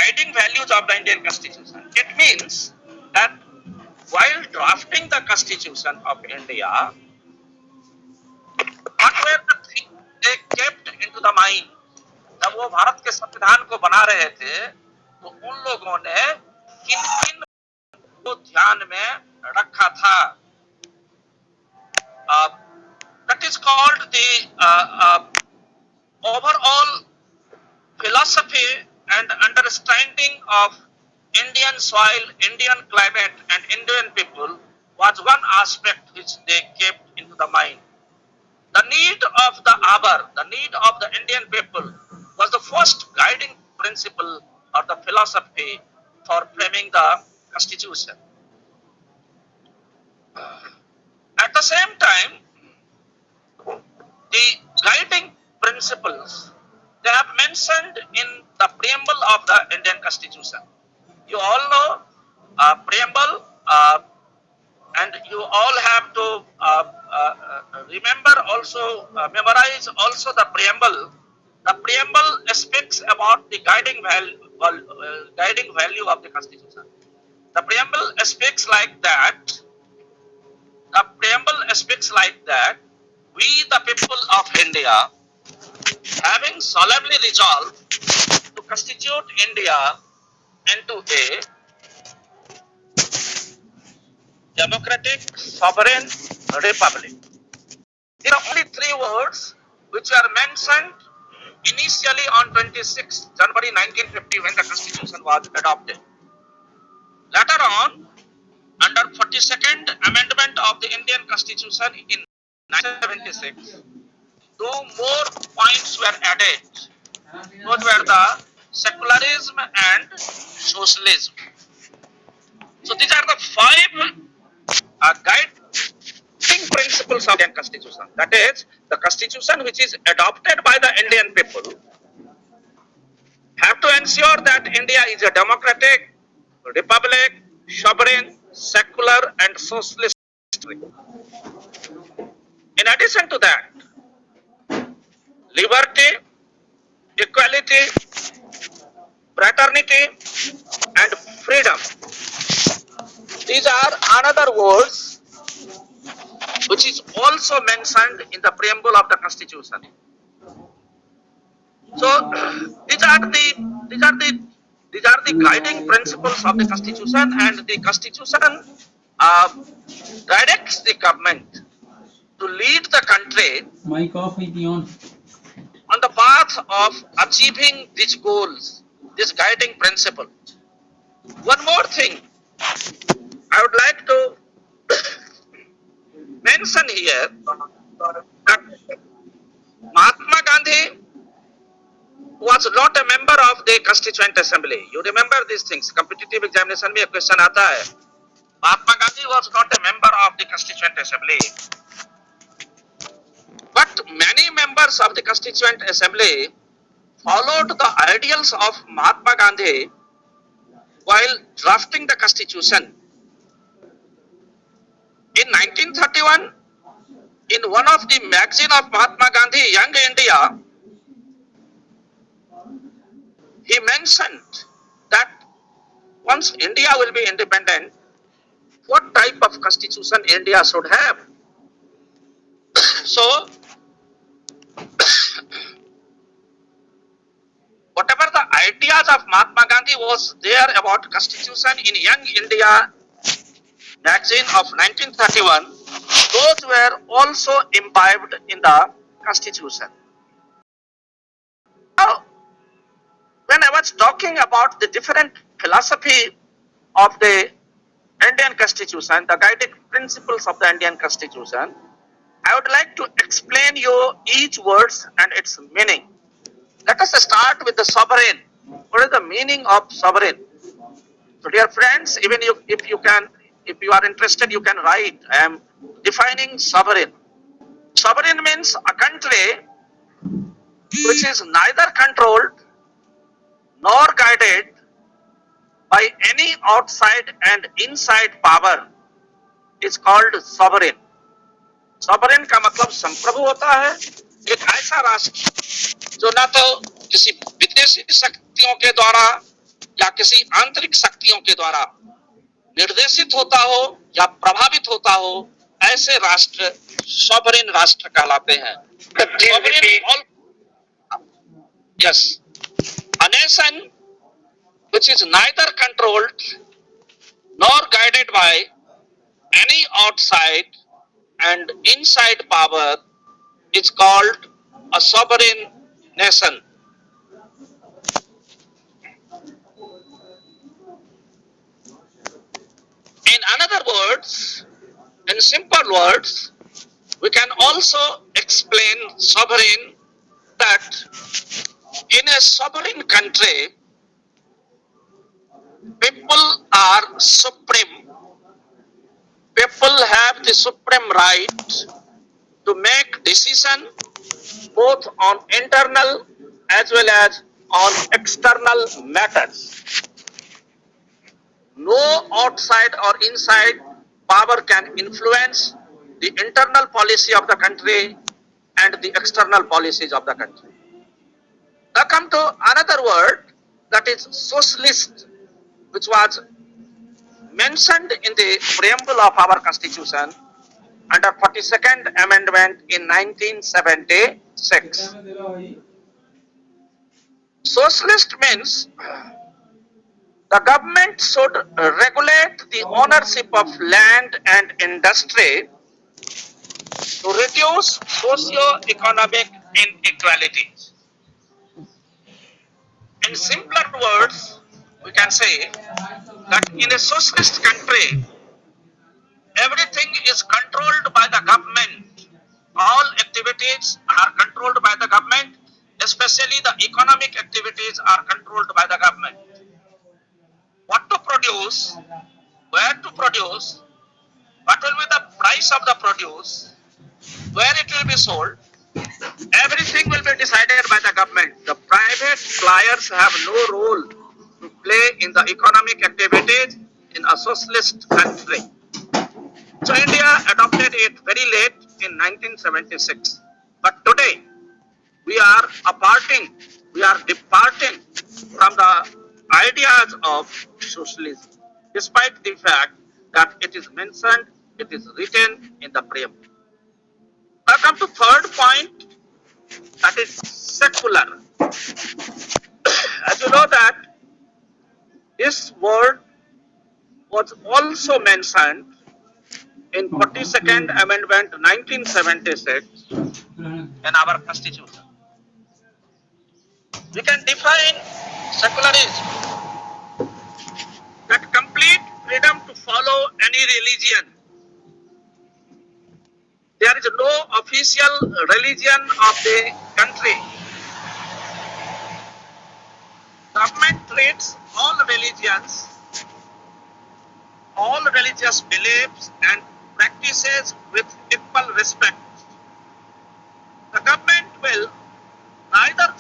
guiding values of the Indian Constitution. It means that while drafting the Constitution of India, what were the things they kept into the mind? जब वो भारत के संविधान को बना रहे थे, तो उन लोगों ने किन किन को ध्यान में रखा था? That is called the overall philosophy and understanding of Indian soil, Indian climate and Indian people was one aspect which they kept into the mind. The need of the hour, the need of the Indian people was the first guiding principle or the philosophy for framing the constitution. At the same time, the guiding principles they have mentioned in the preamble of the Indian Constitution. You all know preamble, and you all have to remember also, memorize also the preamble. The preamble speaks about the guiding value of the Constitution. The preamble speaks like that. The preamble speaks like that. We, the people of India, having solemnly resolved to constitute India into a democratic, sovereign republic. There are only three words which were mentioned initially on 26 January 1950 when the Constitution was adopted. Later on, under 42nd Amendment of the Indian Constitution in 1976, two more points were added. Those were the secularism and socialism. So these are the five guiding principles of the Indian Constitution. That is, the Constitution which is adopted by the Indian people have to ensure that India is a democratic, republic, sovereign, secular and socialist country. In addition to that, liberty, equality, fraternity and freedom. These are another words which is also mentioned in the preamble of the Constitution. So these are the guiding principles of the Constitution, and the Constitution directs the government to lead the country on the path of achieving these goals, this guiding principle. One more thing I would like to mention here, that Mahatma Gandhi was not a member of the Constituent Assembly. You remember these things. Competitive examination में question आता है. Mahatma Gandhi was not a member of the Constituent Assembly. But many members of the Constituent Assembly followed the ideals of Mahatma Gandhi while drafting the Constitution. In 1931, in one of the magazine of Mahatma Gandhi, Young India, he mentioned that once India will be independent, what type of constitution India should have. So, whatever the ideas of Mahatma Gandhi was there about constitution in Young India magazine of 1931, those were also imbibed in the constitution. Now, when I was talking about the different philosophy of the Indian Constitution, the guiding principles of the Indian Constitution, I would like to explain you each words and its meaning. Let us start with the sovereign. What is the meaning of sovereign? So dear friends, even if you are interested, you can write. I am defining sovereign. Sovereign means a country which is neither controlled nor guided by any outside and inside power is called sovereign. Sovereign का मतलब संप्रभु होता है, एक ऐसा राष्ट्र जो ना तो किसी विदेशी शक्तियों के द्वारा या किसी आंतरिक शक्तियों के द्वारा निर्देशित होता हो या प्रभावित होता हो, ऐसे राष्ट्र सॉवरेन राष्ट्र कहलाते हैं। Yes, a nation which is neither controlled nor guided by any outside and inside power is called a sovereign nation. In another words, in simple words, we can also explain sovereign that in a sovereign country, people are supreme. People have the supreme right to make decision both on internal as well as on external matters. No outside or inside power can influence the internal policy of the country and the external policies of the country. Now come to another word, that is socialist, which was mentioned in the preamble of our constitution under 42nd amendment in 1976. Socialist means the government should regulate the ownership of land and industry to reduce socio-economic inequalities. In simpler words, we can say that in a socialist country, everything is controlled by the government. All activities are controlled by the government, especially the economic activities are controlled by the government. What to produce, where to produce, what will be the price of the produce, where it will be sold, everything will be decided by the government. The private players have no role to play in the economic activities in a socialist country. So India adopted it very late in 1976. But today we are departing from the ideas of socialism, despite the fact that it is mentioned, it is written in the preamble. I come to third point, that is secular. As you know that this word was also mentioned in 42nd Amendment 1976 in our constitution. We can define secularism, that complete freedom to follow any religion. There is no official religion of the country. Government treats all religions, all religious beliefs and practices with equal respect. The government will neither